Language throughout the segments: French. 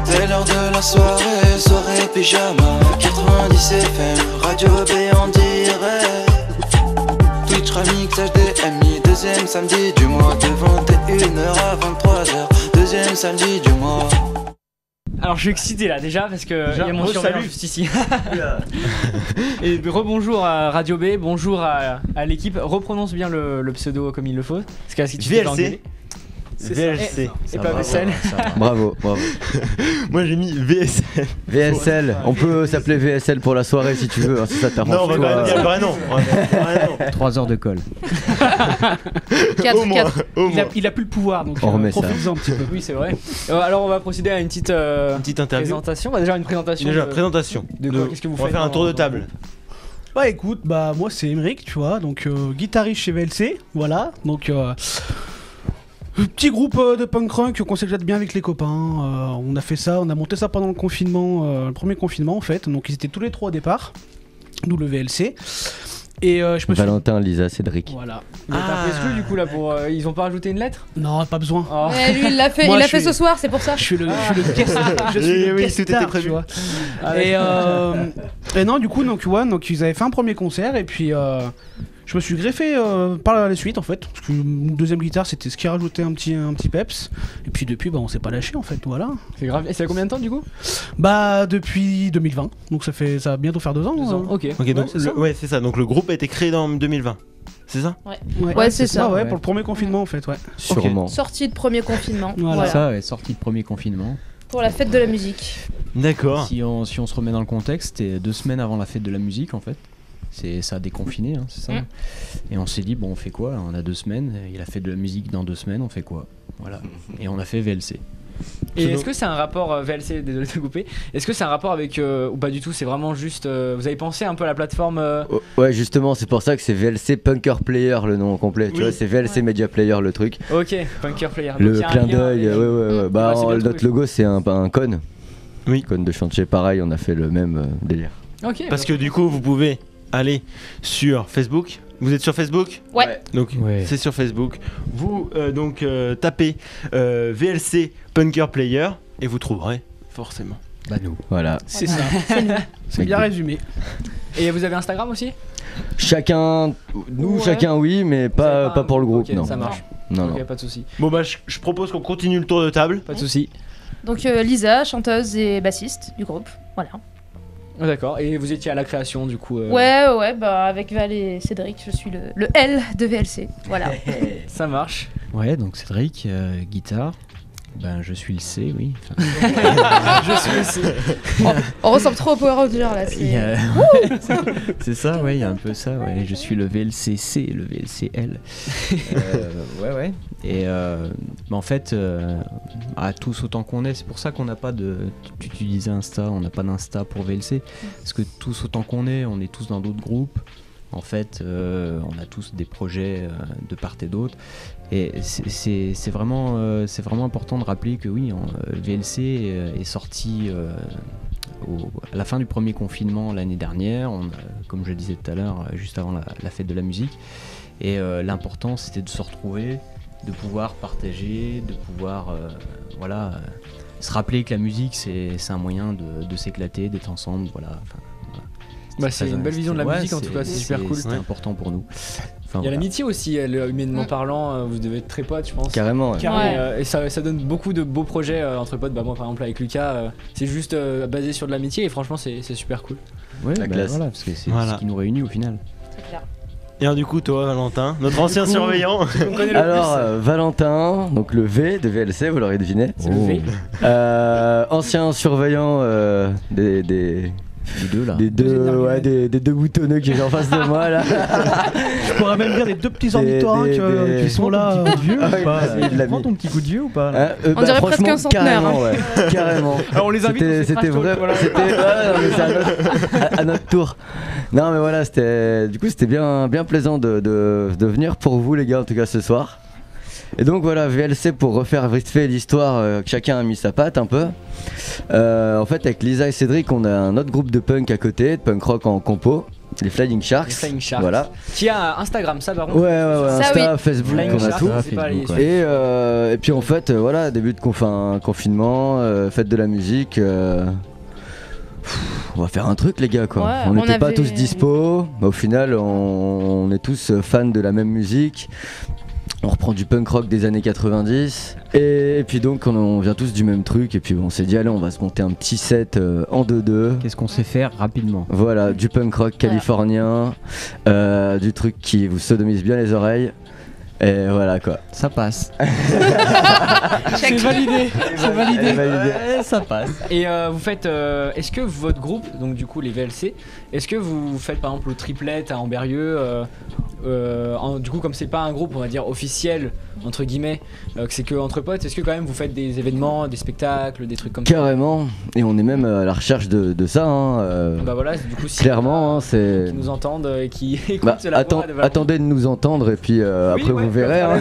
C'est l'heure de la soirée, soirée pyjama 90 FM, Radio B en direct Twitch Remix HDMI, deuxième samedi du mois de 21h à 23h, deuxième samedi du mois. Alors je suis excité là déjà parce que il y a mon surveillant juste ici. Et rebonjour à Radio B, bonjour à l'équipe. Reprononce bien le pseudo comme il le faut. Parce que si tu fais l'anglais. VLC. Et pas VSL. Bravo, bravo. Moi j'ai mis VSL. VSL, on peut s'appeler VSL pour la soirée si tu veux, hein, si ça t'arrange. Non, on va quand même dire le vrai nom. 3 heures de colle. 4. Il a plus le pouvoir donc on remet ça. profitez-en un petit peu. Oui, c'est vrai. Alors on va procéder à une petite interview. Présentation. Bah, déjà une présentation. Présentation. Qu'est-ce que vous faites? On va faire un tour de table. Bah écoute, moi c'est Emeric, tu vois, donc guitariste chez VLC, voilà, donc petit groupe de punk rock qu'on s'éclate bien avec les copains. On a fait ça, on a monté ça pendant le confinement, le premier confinement en fait. Donc ils étaient tous les trois au départ, d'où le VLC. Et je me Valentin, Lisa, Cédric. Voilà. Mais t'as fait exclu du coup là pour. Ils ont pas rajouté une lettre? Non, pas besoin. Oh. Ouais, lui il l'a fait, Moi, il l'a je fait suis- ce soir, c'est pour ça. Je suis le guest, je suis le Oui, guest tout était star, prévu. tu vois. Ah, Et non, du coup, donc ils avaient fait un premier concert et puis je me suis greffé par la suite en fait, parce que une deuxième guitare c'était ce qui rajoutait un petit peps. Et puis depuis, on s'est pas lâché en fait, voilà. C'est grave. Et ça fait combien de temps du coup? Bah depuis 2020, donc ça va bientôt faire 2 ans. 2 ans. Ok. Ok, donc c'est ça. c'est ça. Donc le groupe a été créé en 2020. C'est ça? Ouais, c'est ça. Ouais, pour le premier confinement en fait, ouais. Sûrement. Sortie de premier confinement. Voilà. Voilà. Ça, ouais, sortie de premier confinement. Pour la fête de la musique. D'accord. Si on se remet dans le contexte, c'était 2 semaines avant la fête de la musique en fait. Ça a déconfiné, hein, c'est ça. Et on s'est dit, bon, on fait quoi? On a 2 semaines, il a fait de la musique dans 2 semaines, on fait quoi? Voilà. Et on a fait VLC. Et est-ce que c'est un rapport VLC, désolé de te couper, est-ce que c'est un rapport avec ou pas du tout, c'est vraiment juste vous avez pensé un peu à la plateforme Oh, ouais, justement, c'est pour ça que c'est VLC Punker Player le nom complet. Tu Oui. vois, c'est VLC Media Player le truc. Ok, Punker Player. Donc, Le il y a un clin lien d'œil, avec- ouais. Bah, Ouais, c'est bien notre trouvé. logo c'est un cône. Oui. Cône de chantier, pareil, on a fait le même délire. Ok. Parce que du coup, vous pouvez aller sur Facebook. Vous êtes sur Facebook? Ouais. Donc Ouais. c'est sur Facebook. Vous tapez VLC Punker Player et vous trouverez forcément. Bah nous. Voilà. c'est ça. C'est bien résumé. Et vous avez Instagram aussi? Chacun, nous Ouais. chacun oui, mais Vous avez pas pour le groupe, Ok, non. Ça marche. Non, Ok, non. pas de souci. Bon bah je propose qu'on continue le tour de table. Pas de souci. Donc Lisa, chanteuse et bassiste du groupe. Voilà. Ah, d'accord. Et vous étiez à la création du coup. Ouais, avec Val et Cédric, je suis le L de VLC. Voilà. Ça marche. Ouais, donc Cédric, guitare. Ben je suis le C, oui. Enfin, Je suis aussi. On ressemble trop au Power Ranger là. il y a- c'est ça, ouais, il y a un peu ça, ouais. Je suis le VLCC, le VLCL. Ouais. Et en fait, à tous autant qu'on est, c'est pour ça qu'on n'a pas de. Tu disais Insta, on n'a pas d'Insta pour VLC. Parce que tous autant qu'on est, on est tous dans d'autres groupes. En fait, on a tous des projets de part et d'autre. Et c'est vraiment important de rappeler que oui, VLC est sorti à la fin du premier confinement l'année dernière, comme je le disais tout à l'heure, juste avant la fête de la musique. Et l'important, c'était de se retrouver, de pouvoir partager, de pouvoir se rappeler que la musique, c'est un moyen de s'éclater, d'être ensemble. Voilà. Enfin, Bah, c'est une belle vision de la musique en tout cas, c'est super cool. C'était important pour nous. Enfin, Il y a voilà. l'amitié aussi, humainement parlant, vous devez être très potes, je pense. Carrément. Ouais. Ouais. Et ça donne beaucoup de beaux projets entre potes. Bah, moi, par exemple, avec Lucas, c'est juste basé sur de l'amitié et franchement, c'est super cool. Ouais, La bah, classe. voilà, parce que c'est Voilà. ce qui nous réunit au final. C'est clair. Et alors du coup toi Valentin, notre ancien surveillant. On connaît le Alors plus. Valentin, donc le V de VLC, vous l'aurez deviné. C'est le V. Ancien surveillant des Les deux là. des deux boutonneux qui sont en face de moi là. Je pourrais même dire les 2 petits Des- ornithorynques des- qui sont là. vieux ou pas Tu prends ton petit coup de vieux ou pas là Hein, On dirait presque franchement, un centenaire, Carrément, ouais. Carrément. Alors, on les invite. C'était on se c'était trash talk, vrai, voilà. c'était ouais, non, mais c'est à notre tour. Non mais voilà, c'était bien plaisant de venir pour vous les gars en tout cas ce soir. Et donc voilà, VLC pour refaire vite fait l'histoire, que chacun a mis sa patte un peu. En fait, avec Lisa et Cédric, on a un autre groupe de punk à côté, de punk rock en compo. Les Flying Sharks. Les Flying Sharks. Voilà. Qui a Instagram, ça par contre. Ouais, Insta, oui. Facebook, Flying on a Sharks, tout. c'est pas les- Facebook, ouais. Et puis en fait, voilà, début de confinement, fête de la musique. On va faire un truc, les gars, quoi. Ouais, on n'était pas avait- tous dispo, mais au final, on est tous fans de la même musique. On reprend du punk rock des années 90. Et puis donc, on vient tous du même truc. Et puis on s'est dit, allez, on va se monter un petit set en 2-2. Qu'est-ce qu'on sait faire rapidement? Voilà, du punk rock californien, du truc qui vous sodomise bien les oreilles. Et voilà quoi. Ça passe. C'est validé. C'est validé. Ouais, ça passe. Et vous faites. Est-ce que votre groupe, donc du coup les VLC, est-ce que vous faites par exemple le triplet à Amberieux du coup, comme c'est pas un groupe, on va dire officiel, entre guillemets, que c'est que entre potes, est-ce que quand même vous faites des événements, des spectacles, des trucs comme ça? Carrément. Et on est même à la recherche de ça. Hein, Bah voilà, du coup, si clairement, hein, c'est. qui nous entendent et qui écoutent Bah, la voix de Valentin. attendez de nous entendre et puis après ouais, vous verrez. Hein.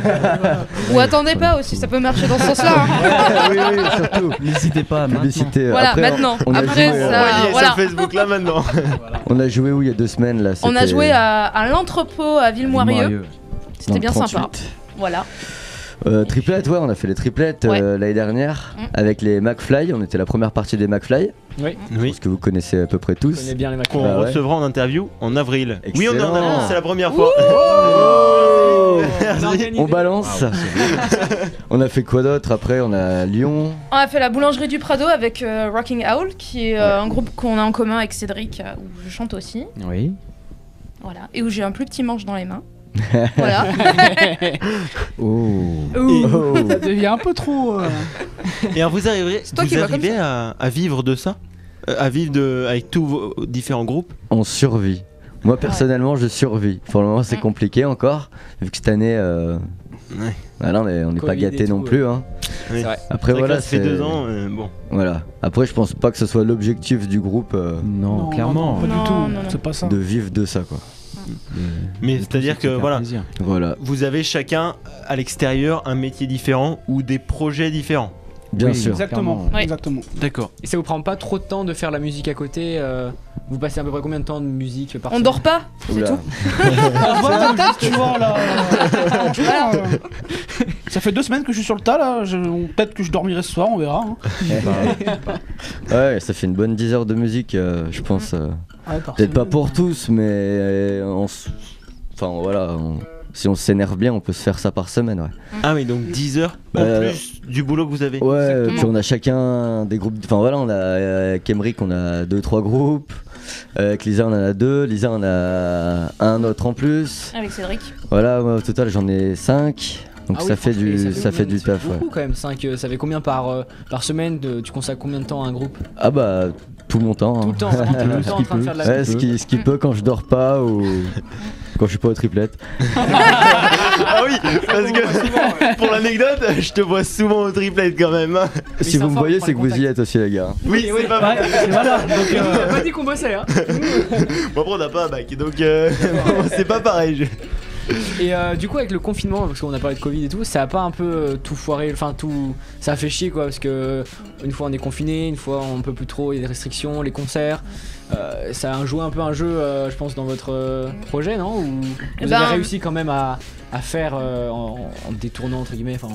Ou attendez pas aussi, ça peut marcher dans ce sens-là. hein. oui, surtout. N'hésitez pas à Publicité. Voilà, Après, maintenant. on a Après, joué, ça- On va lier voilà. sur Facebook là maintenant. on a joué où il y a 2 semaines là. On a c'était joué à l'entrepôt à Villemoirieux. C'était dans bien le sympa. 38. Voilà. Triplettes, ouais, on a fait les triplettes Ouais. l'année dernière Mm. avec les McFly. On était la première partie des McFly. Oui, Je pense que vous connaissez à peu près je tous. connais bien les mecs. Qu'on Bah ouais. recevra en interview en avril. Oui, on est en Excellent. avance, c'est la première fois. On balance. On a fait quoi d'autre après? On a Lyon. On a fait la boulangerie du Prado avec Rocking Owl, qui est un groupe qu'on a en commun avec Cédric, où je chante aussi. Oui. Voilà. Et où j'ai un plus petit manche dans les mains. Voilà. Oh. Ouh. Ça devient un peu trop. Et alors vous arrivez, C'est toi qui vois comme à vivre de ça, à vivre avec tous vos différents groupes. On survit. Moi personnellement, je survis. Pour le moment, c'est compliqué encore, vu que cette année, voilà, on n'est pas Covid et gâté non tout, plus. Hein. Oui. C'est vrai. Après C'est vrai que voilà, là, ça fait 2 ans. Bon. Voilà. Après, je pense pas que ce soit l'objectif du groupe Non, clairement. pas du Non, tout. non, non. C'est pas ça. de vivre de ça, quoi. Mais c'est-à-dire que voilà, Voilà. vous avez chacun à l'extérieur un métier différent ou des projets différents. Bien Oui, sûr. Exactement. Oui. Exactement. D'accord. Et ça vous prend pas trop de temps de faire la musique à côté Vous passez à peu près combien de temps de musique par On semaine? dort pas, c'est Oula. tout. On voit ta tête, tu vois là. Franchement, ça fait 2 semaines que je suis sur le tas là. Peut-être que je dormirai ce soir, on verra. hein. Ouais, ça fait une bonne 10 heures de musique, je pense. Ouais, par Peut-être pas semaine. pour tous, mais enfin voilà, si on s'énerve bien, on peut se faire ça par semaine. Ouais, Ah oui, donc 10 heures en plus du boulot que vous avez. ouais Exactement. puis on a chacun des groupes. Enfin voilà, on a avec Emric, on a 2-3 groupes. Avec Lisa, on en a 2. Lisa, on a un autre en plus. Avec Cédric. Voilà, moi, au total, j'en ai 5. Donc Ah oui, ça fait franchement, ça fait du taf. Ouais. beaucoup quand même, 5, ça fait combien par semaine tu consacres combien de temps à un groupe? Ah bah tout mon temps. Tout hein. le temps, vraiment, tout le temps en train de faire de la Ouais, musique. ce qui peut quand je dors pas ou quand je suis pas aux triplettes. Ah oui, parce que pour l'anecdote, je te vois souvent au triplette quand même. hein. Si c'est vous me fort voyez, pour c'est le que vous y contact. êtes aussi, les gars. Oui, c'est pas Ouais, mal. et voilà. Donc, On a pas dit qu'on bossait hein. Bon, après, on n'a pas un bac, donc c'est pas pareil. Et du coup avec le confinement, parce qu'on a parlé de Covid et tout, ça a pas un peu tout foiré, enfin tout, ça a fait chier quoi, parce que une fois on est confiné, une fois on peut plus trop, il y a des restrictions, les concerts, ça a joué un peu un jeu je pense dans votre projet non? Ou vous Ben, avez réussi quand même à faire en détournant entre guillemets, enfin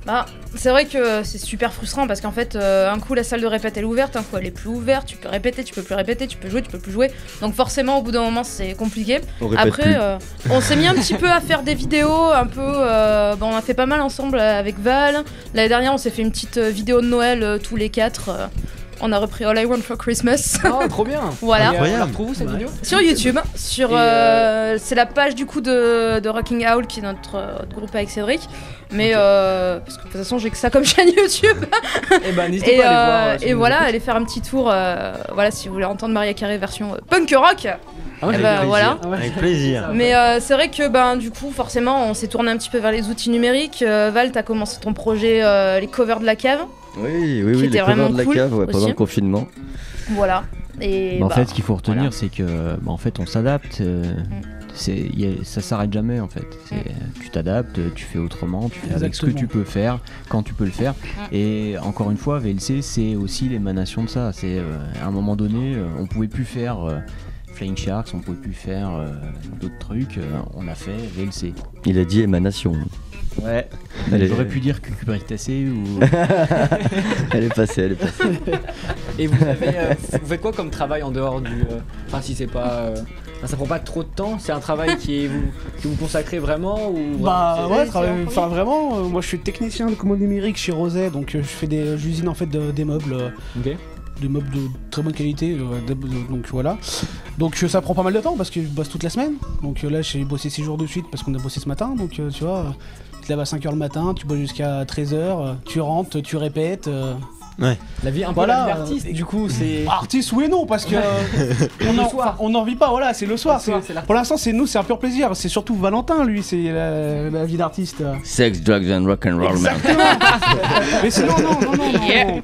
Bah, c'est vrai que c'est super frustrant parce qu'en fait, un coup la salle de répète elle est ouverte, un coup elle est plus ouverte, tu peux répéter, tu peux plus répéter, tu peux jouer, tu peux plus jouer. Donc forcément au bout d'un moment c'est compliqué. On répète Après, plus. on s'est mis un petit peu à faire des vidéos, un peu. Bon, on a fait pas mal ensemble avec Val. L'année dernière, on s'est fait une petite vidéo de Noël tous les 4. On a repris All I Want for Christmas. oh trop bien. Voilà. Et, Incroyable. on la retrouve où cette vidéo? Sur YouTube, sur Et, c'est la page du coup de Rocking Owl qui est notre groupe avec Cédric. Mais parce que de toute façon j'ai que ça comme chaîne YouTube. Et bah n'hésitez Et, pas à aller voir. si et vous voilà, écoutez. allez faire un petit tour. Voilà, si vous voulez entendre Maria Carré version punk rock. Ah ouais, Eh avec ben, plaisir. voilà. Ah ouais. Avec plaisir. Mais c'est vrai que ben du coup forcément on s'est tourné un petit peu vers les outils numériques. Val, t'as commencé ton projet les covers de la cave. Oui, Qui les était covers vraiment de la cool cave ouais, pendant aussi. le confinement. Voilà. Et Bah, en bah, fait, ce qu'il faut retenir, voilà. c'est que en fait, on s'adapte. ça s'arrête jamais en fait. Tu t'adaptes, tu fais autrement, tu fais avec ce que tu peux faire, quand tu peux le faire. Et encore une fois, VLC c'est aussi l'émanation de ça. C'est à un moment donné, on pouvait plus faire Flying Sharks, on pouvait plus faire d'autres trucs. On a fait VLC. Il a dit émanation. Ouais. J'aurais pu dire cucurbitacée ou. Elle est passée. Et vous faites quoi comme travail en dehors du. Enfin, si c'est pas. Ça prend pas trop de temps, c'est un travail que vous consacrez vraiment ou... Bah ouais, enfin vraiment, moi je suis technicien de commande numérique chez Roset, donc je fais j'usine en fait des meubles. Ok. Des meubles de très bonne qualité, donc voilà. Donc ça prend pas mal de temps parce que je bosse toute la semaine. Donc là j'ai bossé 6 jours de suite parce qu'on a bossé ce matin, donc tu vois, tu te lèves à 5h le matin, tu bosses jusqu'à 13h, tu rentres, tu répètes. Ouais. La vie un peu la vie d'artiste, du coup c'est... Artiste oui et non, parce que on n'en vit pas, voilà, c'est le soir. Pour l'instant c'est un pur plaisir, c'est surtout Valentin lui, c'est la vie d'artiste. Sex, drugs and rock'n'roll man. Mais sinon non.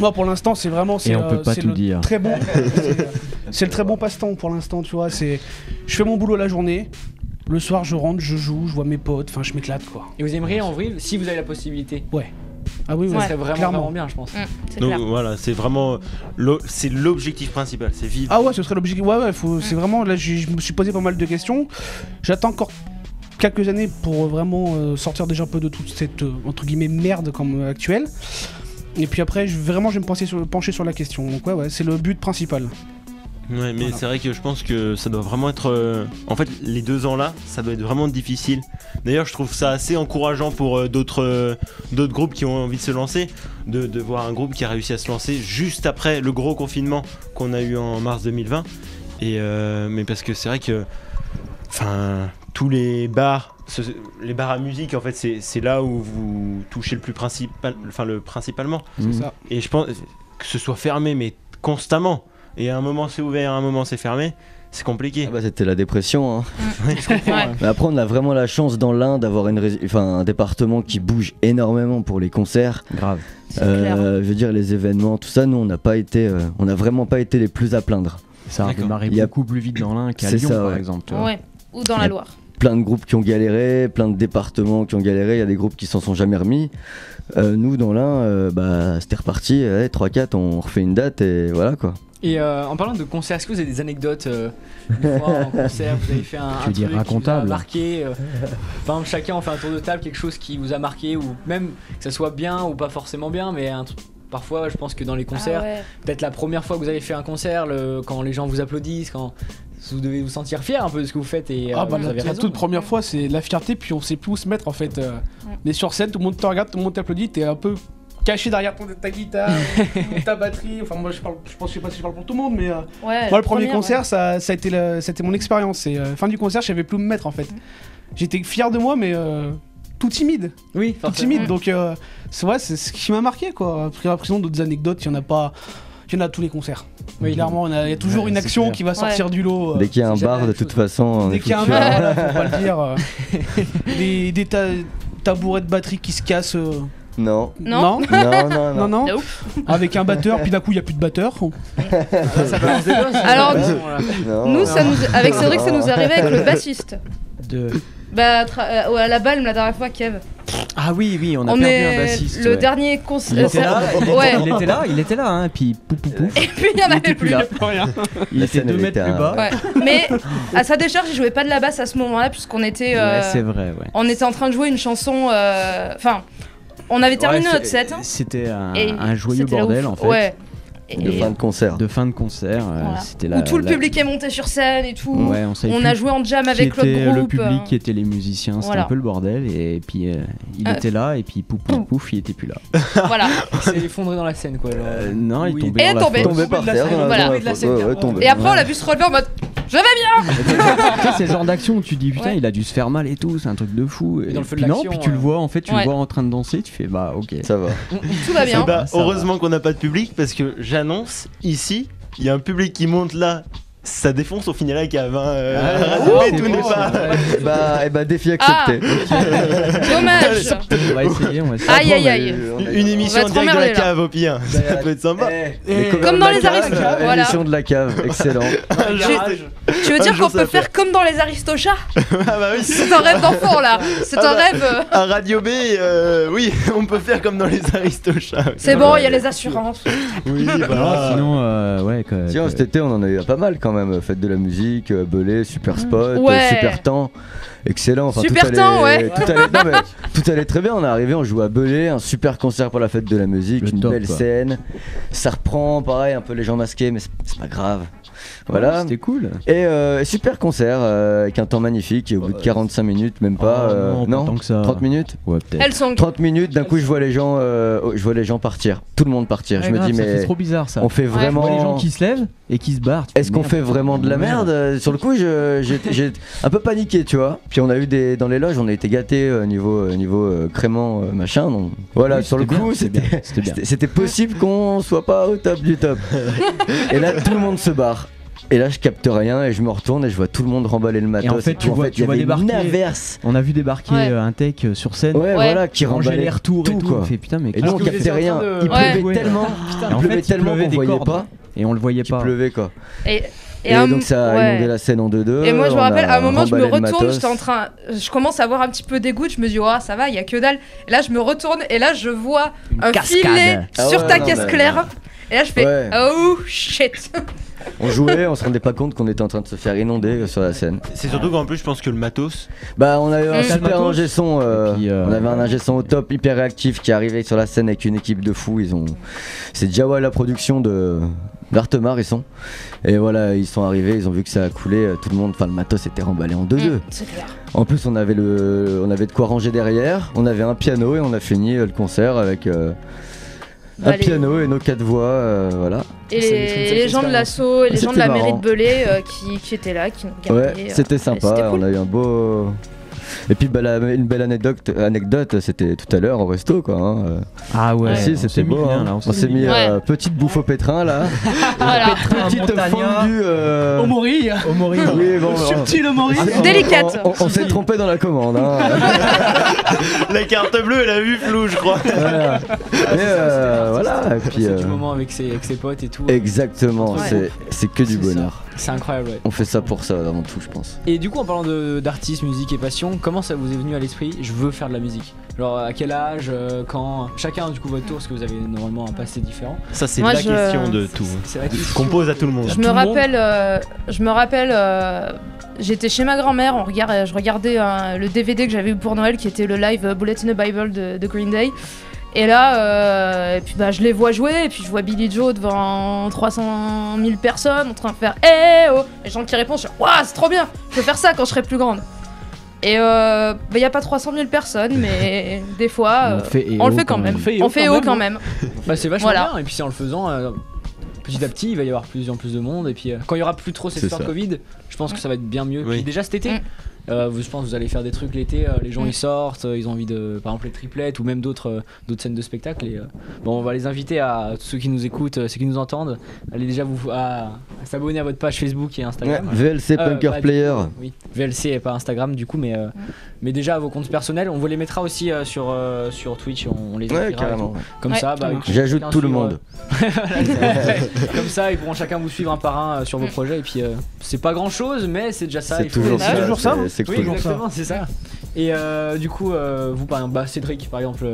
Moi pour l'instant c'est vraiment... Et on peut pas tout dire. Très bon, c'est le très bon passe-temps pour l'instant, tu vois, je fais mon boulot la journée. Le soir je rentre, je joue, je vois mes potes, enfin je m'éclate quoi. Et vous aimeriez en vivre si vous avez la possibilité? Ouais. Ah oui, ça serait vraiment bien, je pense. Donc voilà, c'est vraiment c'est l'objectif principal, c'est vivre. Ah ouais, ce serait l'objectif. Ouais, c'est vraiment là. Je me suis posé pas mal de questions. J'attends encore quelques années pour vraiment sortir déjà un peu de toute cette entre guillemets merde comme actuelle. Et puis après, je vais me pencher sur la question. Donc ouais, c'est le but principal. Ouais, mais c'est vrai que je pense que ça doit vraiment être... En fait, les 2 ans là, ça doit être vraiment difficile. D'ailleurs, je trouve ça assez encourageant pour d'autres groupes qui ont envie de se lancer, de voir un groupe qui a réussi à se lancer juste après le gros confinement qu'on a eu en mars 2020. Mais parce que c'est vrai que... Enfin, tous les bars à musique, en fait, c'est là où vous touchez le principalement. C'est ça. Et je pense que ce soit fermé, mais constamment. Et à un moment c'est ouvert, à un moment c'est fermé, c'est compliqué. Ah bah c'était la dépression. Hein. Je comprends. Ouais. Mais après on a vraiment la chance dans l'Ain d'avoir un département qui bouge énormément pour les concerts. Grave. Je veux dire les événements, tout ça, nous on n'a vraiment pas été les plus à plaindre. Ça a démarré beaucoup plus vite dans l'Ain qu'à Lyon par exemple. Ouais. Ou dans la Loire. Plein de groupes qui ont galéré, plein de départements qui ont galéré, il y a des groupes qui s'en sont jamais remis. Nous dans l'Ain, c'était reparti, 3-4, on refait une date et voilà quoi. Et en parlant de concerts, est-ce que vous avez des anecdotes une fois en concert, vous avez fait un truc qui vous a marqué par exemple, chacun on fait un tour de table, quelque chose qui vous a marqué, ou même que ça soit bien ou pas forcément bien, mais un truc. Parfois, je pense que dans les concerts, peut-être la première fois que vous avez fait un concert, quand les gens vous applaudissent, quand vous devez vous sentir fier un peu de ce que vous faites. Et la toute première fois, c'est la fierté, puis on sait plus où se mettre en fait. On est sur scène, tout le monde te regarde, tout le monde t'applaudit, t'es un peu caché derrière ta guitare, ta batterie. Enfin, moi, je sais pas si je parle pour tout le monde, mais moi, le premier concert, ça a été mon expérience. Et fin du concert, je savais plus où me mettre en fait. J'étais fier de moi, mais tout timide. Oui, tout timide. Donc, c'est ce qui m'a marqué quoi. Après, sinon, d'autres anecdotes, il y en a pas. Il y en a à tous les concerts. Oui, clairement, il y a toujours une action clair. Qui va sortir du lot. Dès qu'il y a un bar, de toute façon. Dès qu'il y a un bar, faut pas le dire. Des tabourets de batterie qui se cassent. Non. Avec un batteur, puis d'un coup il n'y a plus de batteur. Ça balance des gosses. Alors, nous, avec Cédric, ça nous est arrivé avec le bassiste. À la Balme la dernière fois, Kev. Ah oui, on a perdu un bassiste. Le dernier concert. Il était là, hein, puis pouf. Et puis il y en avait plus. Il était 2 mètres plus bas. Ouais. Mais à sa décharge, il jouait pas de la basse à ce moment-là, puisqu'on était. C'est vrai, ouais. On était en train de jouer une chanson. Enfin, on avait terminé notre set. C'était un joyeux bordel en fait. Ouais. De fin de concert. Voilà. C'était où tout le public est monté sur scène et tout. Ouais, on a joué en jam avec l'autre groupe. Le public qui était les musiciens, c'était un peu le bordel. Et puis il était là, et puis pouf, il était plus là. Voilà. Il s'est effondré dans la scène quoi. Non, il tombait. Et il tombé par terre. Et après, on l'a vu se relever en mode je vais bien. C'est le genre d'action où tu dis putain, il a dû se faire mal et tout, c'est un truc de fou. Et puis non, puis tu le vois en fait, tu le vois en train de danser, tu fais bah ok. Ça va. Tout va bien. Heureusement qu'on n'a pas de public parce que j'annonce ici, il y a un public qui monte là. ça défonce au final la cave. c'est Tout n'est bon, pas. Bah, défi accepté. Dommage. On va essayer. Aïe aïe aïe. Une émission être en direct de la emmerdé, là. cave au pire. Ça peut être sympa. Comme dans les Aristochats, voilà. Émission de la cave, excellent. Tu veux dire jour, qu'on ça peut va faire. faire comme dans les Aristochats? Ah bah oui. C'est un rêve d'enfant là. C'est un rêve. À Radio B, oui, on peut faire comme dans les Aristochats. C'est bon, il y a les assurances. Oui, Non, bah. sinon, ouais. Tiens, cet été on en a eu pas mal quand même. Fête de la musique, Belay, super spot, Ouais. super temps. Excellent. Enfin, Super tout temps, allait, ouais. tout allait très bien. On est arrivé, on joue à Belay, un super concert pour la fête de la musique, Le une top, belle quoi. scène. Ça reprend, pareil, un peu les gens masqués, mais c'est pas grave. Voilà. C'était cool. Et super concert avec un temps magnifique. Et au bout de 45 minutes, même pas. non, pas tant que ça. 30 minutes. Ouais, peut-être. Elles sont. 30 minutes, d'un coup je vois les gens partir, tout le monde partir. Je me dis ça fait mais trop bizarre ça. on fait Je vois les gens vraiment. qui se lèvent et qui se barrent. Est-ce qu'on fait vraiment de la merde? Sur le coup, j'ai un peu paniqué, tu vois. Puis on a eu dans les loges, on a été gâtés niveau crément machin. Donc voilà, Oui, sur le c'était coup, bien, c'était bien, c'était bien. c'était possible qu'on soit pas au top du top. Et là, tout le monde se barre. Et là, je capte rien et je me retourne et je vois tout le monde remballer le matos. Et en fait, tout. tu vois il y avait débarquer- une averse. On a vu débarquer Ouais. un tech sur scène. Ouais, voilà, qui ranger remballait les retours tout, et tout. quoi. On fait putain, mais Et nous, on que vous captait étiez en rien. train de- Il Ouais. pleuvait tellement. Et Il en pleuvait fait, tellement qu'on des voyait cordes. pas. Et on le voyait Qu'il pas. pleuvait quoi. Et donc ça a ouais. inondé la scène en 2-2. Et moi je me on rappelle, a à un moment je me remballé le retourne, matos. j'étais en train, je commence à avoir un petit peu des gouttes, je me dis oh ça va, il y a que dalle. Et là je me retourne et là je vois un cascade. filet Ah sur ouais, ta non, caisse mais- claire. Et là je fais Ouais. oh shit. On jouait, on se rendait pas compte qu'on était en train de se faire inonder sur la scène. C'est surtout qu'en plus, je pense que le matos. Bah on a eu un Mm. super Matos. ingé son, Et puis, on avait un ingé son au top, hyper réactif qui arrivait sur la scène avec une équipe de fous. C'est Jawa la production d'Artemar ils sont. Et voilà, ils sont arrivés, ils ont vu que ça a coulé, tout le monde, enfin le matos était remballé en 2-2. C'est clair. En plus on avait de quoi ranger derrière, on avait un piano et on a fini le concert avec Bah, un piano et nos 4 voix, voilà. Et Ça fait une sacrée les gens de expérience. l'assaut et les gens de la C'était mairie de marrant. Belay qui étaient là, qui nous regardaient. Ouais, c'était et sympa, c'était cool. on a eu un beau. Et puis bah, une belle anecdote, c'était tout à l'heure au resto quoi. Hein. Ah ouais. Si, on c'était s'est mis beau. bien, Hein. là, On s'est mis Ouais. petite bouffe au pétrin là. Voilà. Petite fondue. Omori. Omori. Oui, bon, Subtil Omori. Délicate. On s'est trompé dans la commande. Hein. La carte bleue, elle a vu flou, je crois. Voilà. Et voilà. Et puis, Passer du moment avec ses potes et tout. exactement, Ouais. c'est que du C'est ça. bonheur. C'est incroyable, ouais. On fait ça pour ça avant tout, je pense. Et du coup, en parlant d'artistes, musique et passion, comment ça vous est venu à l'esprit? Je veux faire de la musique. Genre, à quel âge, quand? Chacun, du coup, votre tour, parce que vous avez normalement un passé différent. Ça, c'est Moi, la je- question de tout. C'est vrai que Qu'on pose à tout le monde. Je me rappelle, j'étais chez ma grand-mère, je regardais le DVD que j'avais eu pour Noël qui était le live Bullet in a Bible de Green Day. Et là, et puis bah, je les vois jouer, et puis je vois Billy Joe devant 300 000 personnes en train de faire Eh oh! Les gens qui répondent, je suis waouh, c'est trop bien, je veux faire ça quand je serai plus grande. Et il y a pas 300 000 personnes, mais des fois, on le fait quand même. On fait haut quand même. bah, c'est vachement Voilà. bien. Et puis, c'est en le faisant. Petit à petit, il va y avoir plus en plus de monde. Et puis, quand il y aura plus trop cette C'est histoire de ça. Covid, je pense que ça va être bien mieux. Oui. Puis, déjà cet été, je pense que vous allez faire des trucs l'été. Les gens ils sortent, ils ont envie de, par exemple, les triplettes ou même d'autres scènes de spectacle. Et bon, on va les inviter à tous ceux qui nous écoutent, ceux qui nous entendent, allez déjà à s'abonner à votre page Facebook et Instagram. VLC Punker Ouais, Player. Oui, VLC et pas Instagram du coup, mais déjà à vos comptes personnels, on vous les mettra aussi sur Twitch, on les Ouais, écrira et carrément. tout. Comme Ouais. ça, bah, J'ajoute chacun tout le suivre, monde. Comme ça, ils pourront chacun vous suivre un par un sur vos projets. Et puis, c'est pas grand chose, mais c'est déjà ça. C'est il faut- toujours Ah, ça. ouais, toujours ça. C'est Oui, cool. exactement, c'est ça. Et du coup, vous par exemple, Cédric, par exemple,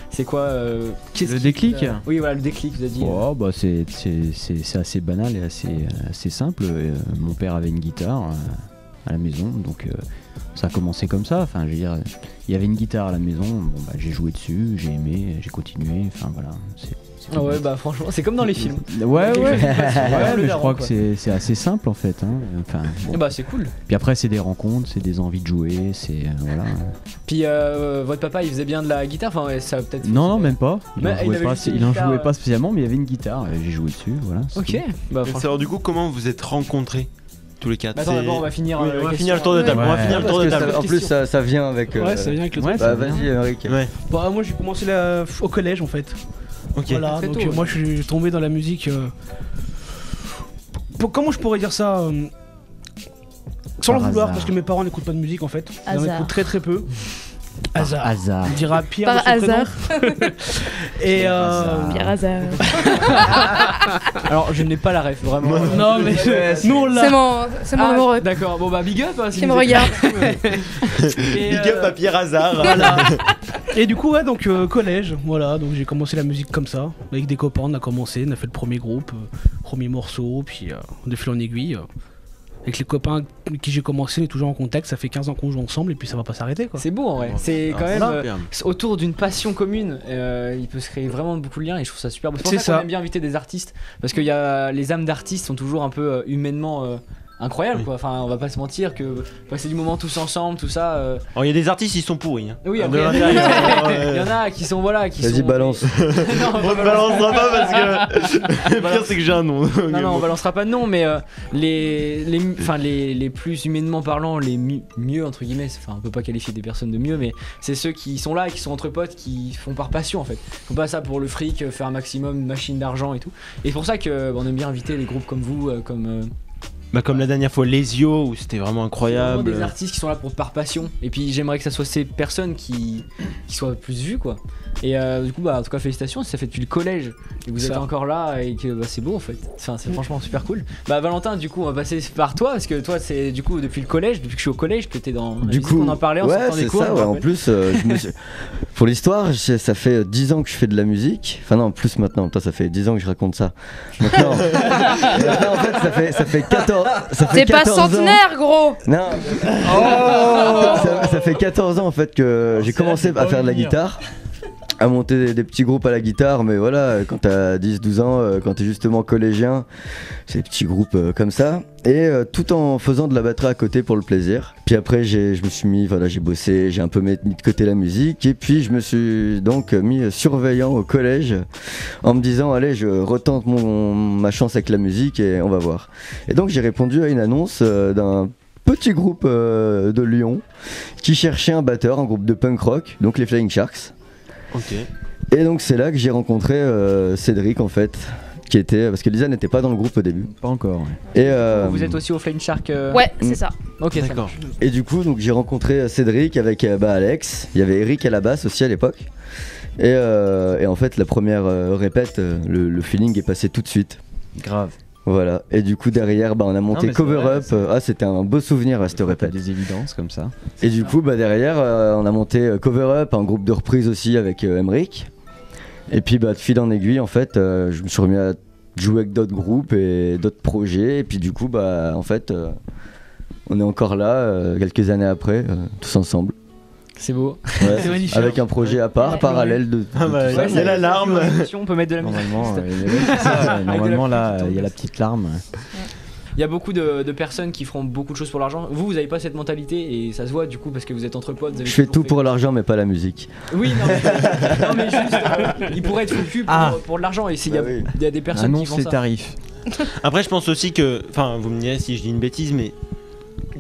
c'est quoi qu'est-ce Le qui- déclic Oui, voilà, le déclic, vous avez dit. Oh, bah c'est assez banal et assez simple. Mon père avait une guitare à la maison, donc ça a commencé comme ça. Enfin, je veux dire, il y avait une guitare à la maison. Bon, bah, j'ai joué dessus, j'ai aimé, j'ai continué. Enfin voilà. Ah ouais, bah franchement, c'est comme dans les films. Ouais, Quelque ouais. chose qui passe, Ouais, le mais je daron, crois quoi. que c'est assez simple en fait. Hein. Enfin, bon. Et bah c'est cool. Puis après, c'est des rencontres, c'est des envies de jouer, c'est voilà. Puis votre papa, il faisait bien de la guitare, enfin ouais, ça peut-être. Non, même pas. Il Mais en il jouait avait pas, juste une il en guitare, jouait pas spécialement, mais il y avait une guitare. J'ai joué dessus, voilà. c'est Ok. tout. Bah Je veux franchement. savoir du coup comment vous êtes rencontrés tous les quatre. Bah, attends, d'abord on va finir. Oui, les on va questions. finir le tour de table. On va Ouais. finir le tour Parce de que table. en plus, ça vient avec. Ouais, ça vient avec le Ouais, truc. Bah vas-y, Eric. Ouais. Bah, moi j'ai commencé au collège en fait. Ok. Voilà, Très donc tôt, moi je suis tombé dans la musique comment je pourrais dire ça sans le Par vouloir, hasard. parce que mes parents n'écoutent pas de musique en fait. Ils en Hasard. écoutent très très peu. Hasard. Hasard. On dira Pierre Par de son prénom. hasard. Et Pierre hasard. Alors je n'ai pas la ref vraiment. non mais nous on l'a. C'est mon amoureux D'accord, bon bah big up hein, si qui vous me écoutez. regarde. Et, Big up à Pierre Hazard. Voilà. Et du coup, ouais, donc collège, voilà, donc j'ai commencé la musique comme ça, avec des copains, on a commencé, on a fait le premier groupe, premier morceau, puis de fil en aiguille. Avec les copains avec qui j'ai commencé, on est toujours en contact, ça fait 15 ans qu'on joue ensemble et puis ça va pas s'arrêter quoi. C'est beau en vrai, c'est quand même Voilà. autour d'une passion commune, il peut se créer vraiment beaucoup de liens et je trouve ça super beau. C'est pour C'est ça qu'on ça. aime bien inviter des artistes, parce que les âmes d'artistes sont toujours un peu humainement incroyables quoi, enfin on va pas se mentir que passer du moment tous ensemble, tout ça... Alors il y a des artistes, ils sont pourris. Hein. Oui, De après, l'intérieur, il y en a qui sont voilà, qui Vas-y, sont... balance. Non, On ne balancera pas parce que le pire c'est que j'ai un nom. Non, on balancera pas de nom, mais les plus humainement parlant, les mieux, entre guillemets, enfin, on peut pas qualifier des personnes de mieux, mais c'est ceux qui sont là et qui sont entre potes, qui font par passion en fait. Ils font pas ça pour le fric, faire un maximum, une machine d'argent et tout. Et c'est pour ça qu'on aime bien inviter les groupes comme vous, Comme la dernière fois, Lesio, où c'était vraiment vraiment incroyable. des artistes qui sont là par passion. Et puis j'aimerais que ça soit ces personnes qui soient plus vues quoi. Et du coup, en tout cas, félicitations, ça fait depuis le collège et vous êtes encore là et que c'est beau en fait. Enfin, c'est franchement super cool. Valentin, du coup, on va passer par toi parce que toi, c'est du coup depuis le collège, depuis que je suis au collège, que t'es dans la musique, on en parlait en ouais, sortant des c'est cours. ça, ouais. En plus, pour l'histoire, ça fait 10 ans que je fais de la musique. Enfin, non, plus maintenant. Toi, ça fait 10 ans que je raconte ça. Maintenant, en fait, ça fait 14. T'es pas centenaire, gros. Non. Ça fait 14 ans en fait que j'ai commencé à faire de la guitare, à monter des petits groupes à la guitare, mais voilà, quand t'as 10-12 ans, quand t'es justement collégien, c'est des petits groupes comme ça, et tout en faisant de la batterie à côté pour le plaisir. Puis après je me suis mis, voilà, j'ai bossé, j'ai un peu mis de côté la musique, et puis je me suis donc mis surveillant au collège en me disant allez, je retente ma chance avec la musique et on va voir. Et donc j'ai répondu à une annonce d'un petit groupe de Lyon qui cherchait un batteur, un groupe de punk rock, donc les Flying Sharks. Ok. Et donc c'est là que j'ai rencontré Cédric en fait, qui était, parce que Lisa n'était pas dans le groupe au début. Pas encore. Et Vous êtes aussi au Flame Shark Ouais, c'est ça. Ok, ça D'accord. marche. et du coup donc j'ai rencontré Cédric avec Alex. Il y avait Eric à la basse aussi à l'époque. Et en fait la première répète, le feeling est passé tout de suite. Grave. Voilà. Et du coup derrière on a monté mais c'est Cover vrai, Up. C'était un beau souvenir cette T'as répète. des évidences comme ça. Et du coup derrière on a monté Cover Up, un groupe de reprise aussi avec Emric. Et puis de fil en aiguille en fait je me suis remis à jouer avec d'autres groupes et d'autres projets. Et puis du coup en fait on est encore là quelques années après tous ensemble. C'est beau. Ouais, C'est magnifique. avec un projet à part, parallèle de Ah bah, tout ça. il y a l'alarme. On peut mettre de la musique. Normalement, juste. c'est ça, Avec de la normalement là, musique qui il y a la tombe. petite larme. Il y a beaucoup de personnes qui feront beaucoup de choses pour l'argent. Vous avez pas cette mentalité et ça se voit du coup parce que vous êtes entre potes. vous avez Je fais toujours tout fait- pour l'argent mais pas la musique. Oui, non mais, non, mais juste, il pourrait être foutu pour de l'argent et il y, a- Bah oui. il y a des personnes qui Annonce font les ça. tarifs. Après, je pense aussi que, enfin, vous me direz si je dis une bêtise, mais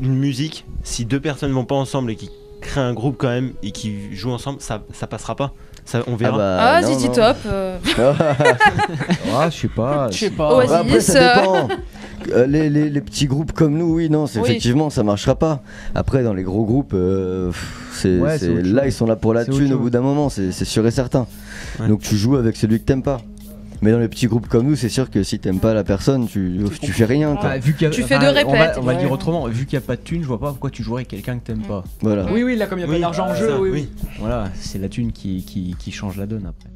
une musique, si deux personnes vont pas ensemble et qui créent un groupe quand même et qui jouent ensemble, ça passera pas. Ça, on verra. Ah, non, Zizi non. Top. Ah, je sais pas. Je sais pas. Oasis. Après ça dépend. Les petits groupes comme nous, oui, non, Oui. effectivement ça marchera pas. Après dans les gros groupes, c'est Ouais, c'est autre là chose. ils sont là pour la C'est autre thune au chose. bout d'un moment, c'est sûr et certain. Ouais. Donc tu joues avec celui que t'aimes pas. Mais dans les petits groupes comme nous, c'est sûr que si t'aimes pas la personne, tu fais rien quoi. Vu qu'il y a- Tu fais enfin, deux répètes, On va le ouais. dire autrement. Vu qu'il n'y a pas de thune, je vois pas pourquoi tu jouerais avec quelqu'un que t'aimes pas. Voilà. Oui, là, comme il n'y a pas d'argent en jeu, ça, oui. Voilà, c'est la thune qui change la donne après.